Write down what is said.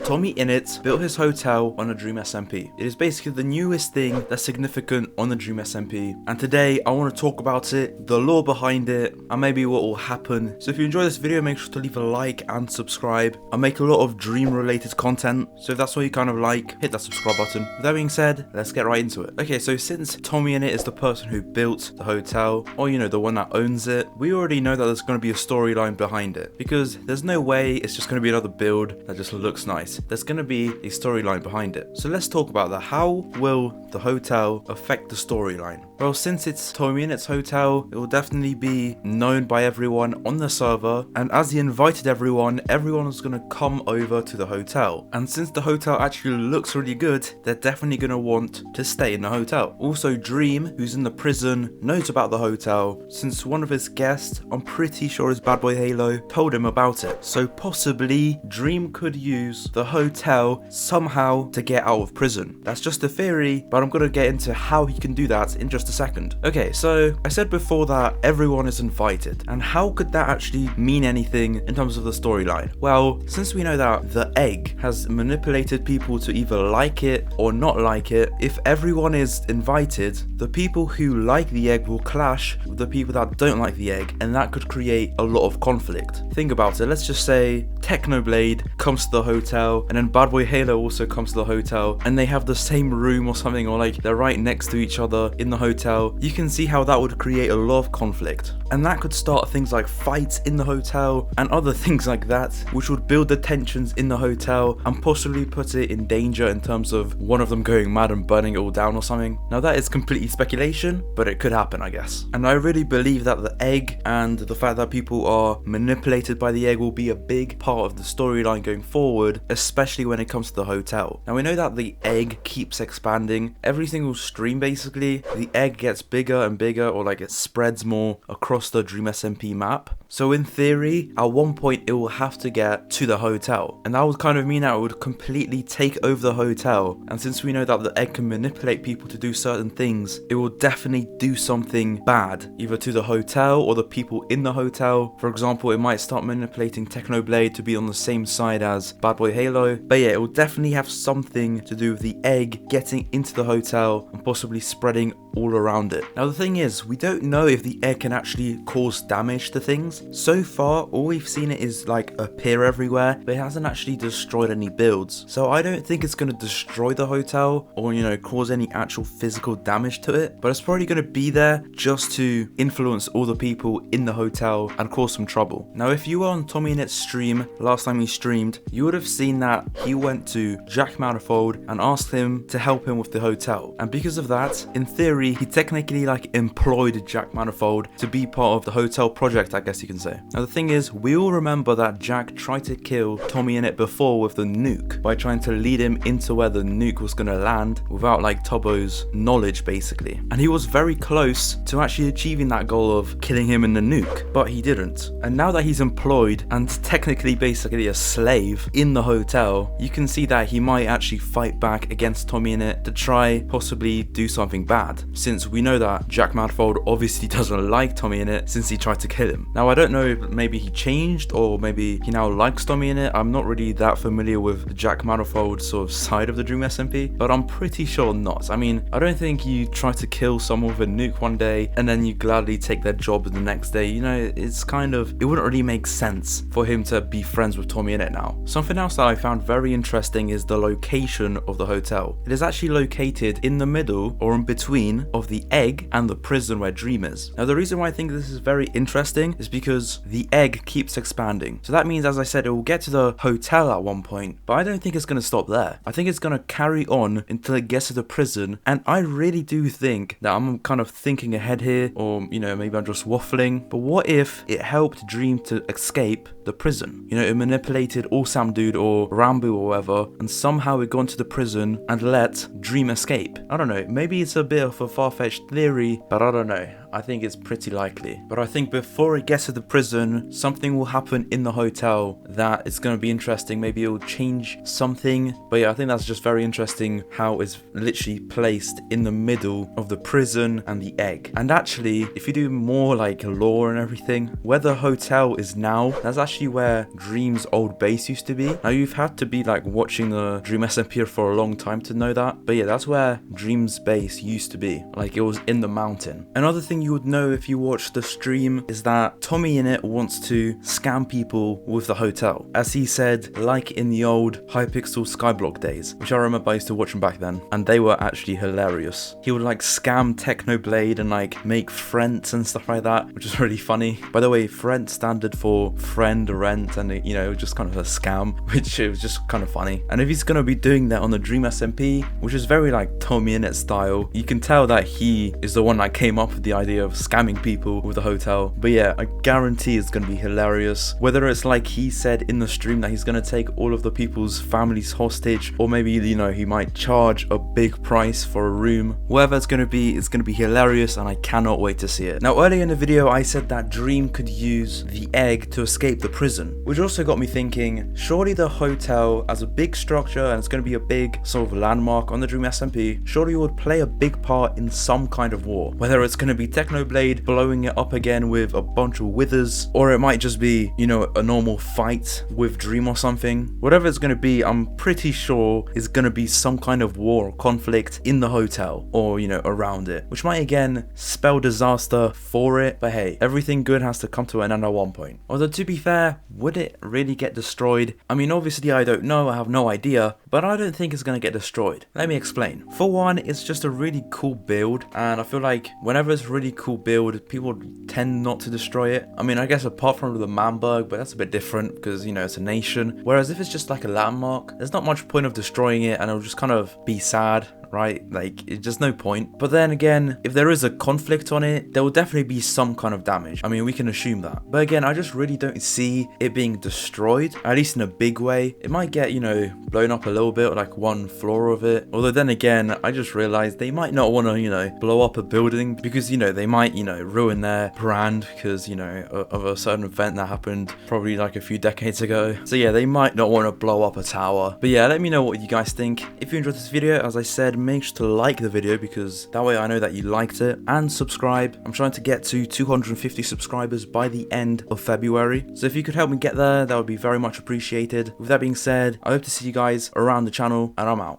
TommyInnit built his hotel on a Dream SMP. It is basically the newest thing that's significant on the Dream SMP, and today I want to talk about it, the lore behind it, and maybe what will happen. So if you enjoy this video, make sure to leave a like and subscribe. I make a lot of Dream related content, so if that's what you kind of like, hit that subscribe button. With that being said, let's get right into it. Okay, so since TommyInnit is the person who built the hotel, or the one that owns it, we already know that there's going to be a storyline behind it, because there's no way it's just going to be another build that just looks nice. There's going to be a storyline behind it. So let's talk about that. How will the hotel affect the storyline? Well, since it's TommyInnit's hotel, it will definitely be known by everyone on the server, and as he invited everyone is going to come over to the hotel. And since the hotel actually looks really good, they're definitely going to want to stay in the hotel. Also, Dream, who's in the prison, knows about the hotel, since one of his guests, I'm pretty sure is Bad Boy Halo, told him about it. So possibly, Dream could use the hotel somehow to get out of prison. That's just a theory, but I'm going to get into how he can do that in just a second. Okay, so I said before that everyone is invited, and how could that actually mean anything in terms of the storyline? Well, since we know that the egg has manipulated people to either like it or not like it, if everyone is invited, the people who like the egg will clash with the people that don't like the egg, and that could create a lot of conflict. Think about it. Let's just say Technoblade comes to the hotel, and then Bad Boy Halo also comes to the hotel, and they have the same room or something, or like they're right next to each other in the hotel. You can see how that would create a lot of conflict, and that could start things like fights in the hotel and other things like that, which would build the tensions in the hotel and possibly put it in danger in terms of one of them going mad and burning it all down or something. Now that is completely speculation, but it could happen, I guess. And I really believe that the egg and the fact that people are manipulated by the egg will be a big part of the storyline going forward, especially when it comes to the hotel. Now we know that the egg keeps expanding. Every single stream basically, the egg gets bigger and bigger, or like it spreads more across the Dream SMP map. So in theory, at one point it will have to get to the hotel, and that would kind of mean that it would completely take over the hotel. And since we know that the egg can manipulate people to do certain things, it will definitely do something bad, either to the hotel or the people in the hotel. For example, it might start manipulating Technoblade to be on the same side as Bad Boy Halo. But yeah, it will definitely have something to do with the egg getting into the hotel and possibly spreading all around it. Now the thing is, we don't know if the egg can actually cause damage to things. So far, all we've seen it is like appear everywhere, but it hasn't actually destroyed any builds. So I don't think it's going to destroy the hotel or cause any actual physical damage to it, but it's probably going to be there just to influence all the people in the hotel and cause some trouble. Now if you were on TommyInnit's stream last time he streamed, you would have seen that he went to Jack Manifold and asked him to help him with the hotel, and because of that, in theory, he technically employed Jack Manifold to be part of the hotel project, I guess you can say. Now the thing is, we all remember that Jack tried to kill TommyInnit before with the nuke, by trying to lead him into where the nuke was going to land without Tobbo's knowledge basically, and he was very close to actually achieving that goal of killing him in the nuke, but he didn't. And now that he's employed and technically basically a slave in the hotel, you can see that he might actually fight back against TommyInnit to try possibly do something bad, since we know that Jack Manifold obviously doesn't like TommyInnit since he tried to kill him. Now I don't know if maybe he changed or maybe he now likes TommyInnit. I'm not really that familiar with the Jack Manifold sort of side of the Dream SMP, but I'm pretty sure not. I mean, I don't think you try to kill someone with a nuke one day and then you gladly take their job the next day. It's kind of, it wouldn't really make sense for him to be friends with TommyInnit now. Something else that I found very interesting is the location of the hotel. It is actually located in the middle or in between of the egg and the prison where Dream is. Now the reason why I think this is very interesting is because the egg keeps expanding. So that means, as I said, it will get to the hotel at one point, but I don't think it's going to stop there. I think it's going to carry on until it gets to the prison, and I really do think that I'm kind of thinking ahead here, or maybe I'm just waffling, but what if it helped Dream to escape the prison? It manipulated Awesome Dude or Rambo or whatever, and somehow it got into the prison and let Dream escape. I don't know, maybe it's a bit of a far-fetched theory, but I don't know. I think it's pretty likely. But I think before it gets to the prison, something will happen in the hotel that is going to be interesting. Maybe it will change something. But yeah, I think that's just very interesting how it's literally placed in the middle of the prison and the egg. And actually, if you do more lore and everything, where the hotel is now, that's actually actually where Dream's old base used to be. Now you've had to be like watching the Dream SMP for a long time to know that, but yeah, that's where Dream's base used to be. Like it was in the mountain. Another thing you would know if you watched the stream is that TommyInnit wants to scam people with the hotel, as he said, like in the old Hypixel Skyblock days, which I remember I used to watch them back then, and they were actually hilarious. He would like scam Technoblade and like make friends and stuff like that, which is really funny. By the way, friend standard for friend rent, and you know, just kind of a scam, which it was just kind of funny. And if he's gonna be doing that on the Dream SMP, which is very like TommyInnit style, you can tell that he is the one that came up with the idea of scamming people with the hotel. But yeah, I guarantee it's gonna be hilarious. Whether it's like he said in the stream that he's gonna take all of the people's families hostage, or maybe, you know, he might charge a big price for a room. Whatever it's gonna be hilarious, and I cannot wait to see it. Now earlier in the video I said that Dream could use the egg to escape the prison, which also got me thinking, surely the hotel as a big structure, and it's going to be a big sort of landmark on the Dream SMP, surely it would play a big part in some kind of war. Whether it's going to be Technoblade blowing it up again with a bunch of withers, or it might just be, you know, a normal fight with Dream or something. Whatever it's going to be, I'm pretty sure it's going to be some kind of war or conflict in the hotel, or, you know, around it, which might again spell disaster for it. But hey, everything good has to come to an end at one point. Although to be fair, would it really get destroyed? I mean, obviously I don't know, I have no idea, but I don't think it's going to get destroyed. Let me explain. For one, it's just a really cool build, and I feel like whenever it's a really cool build, people tend not to destroy it. I mean, I guess apart from the Manberg, but that's a bit different because, you know, it's a nation. Whereas if it's just like a landmark, there's not much point of destroying it, and it'll just kind of be sad, right? Like, it's just no point. But then again, if there is a conflict on it, there will definitely be some kind of damage. I mean, we can assume that. But again, I just really don't see it being destroyed, at least in a big way. It might get, you know, blown up a little bit, like one floor of it. Although then again, I just realized they might not want to, you know, blow up a building because, you know, they might, you know, ruin their brand because, you know, of a certain event that happened probably like a few decades ago. So yeah, they might not want to blow up a tower. But yeah, let me know what you guys think. If you enjoyed this video, as I said, make sure to like the video because that way I know that you liked it, and subscribe. I'm trying to get to 250 subscribers by the end of February, so if you could help me get there, that would be very much appreciated. With that being said, I hope to see you guys around the channel, and I'm out.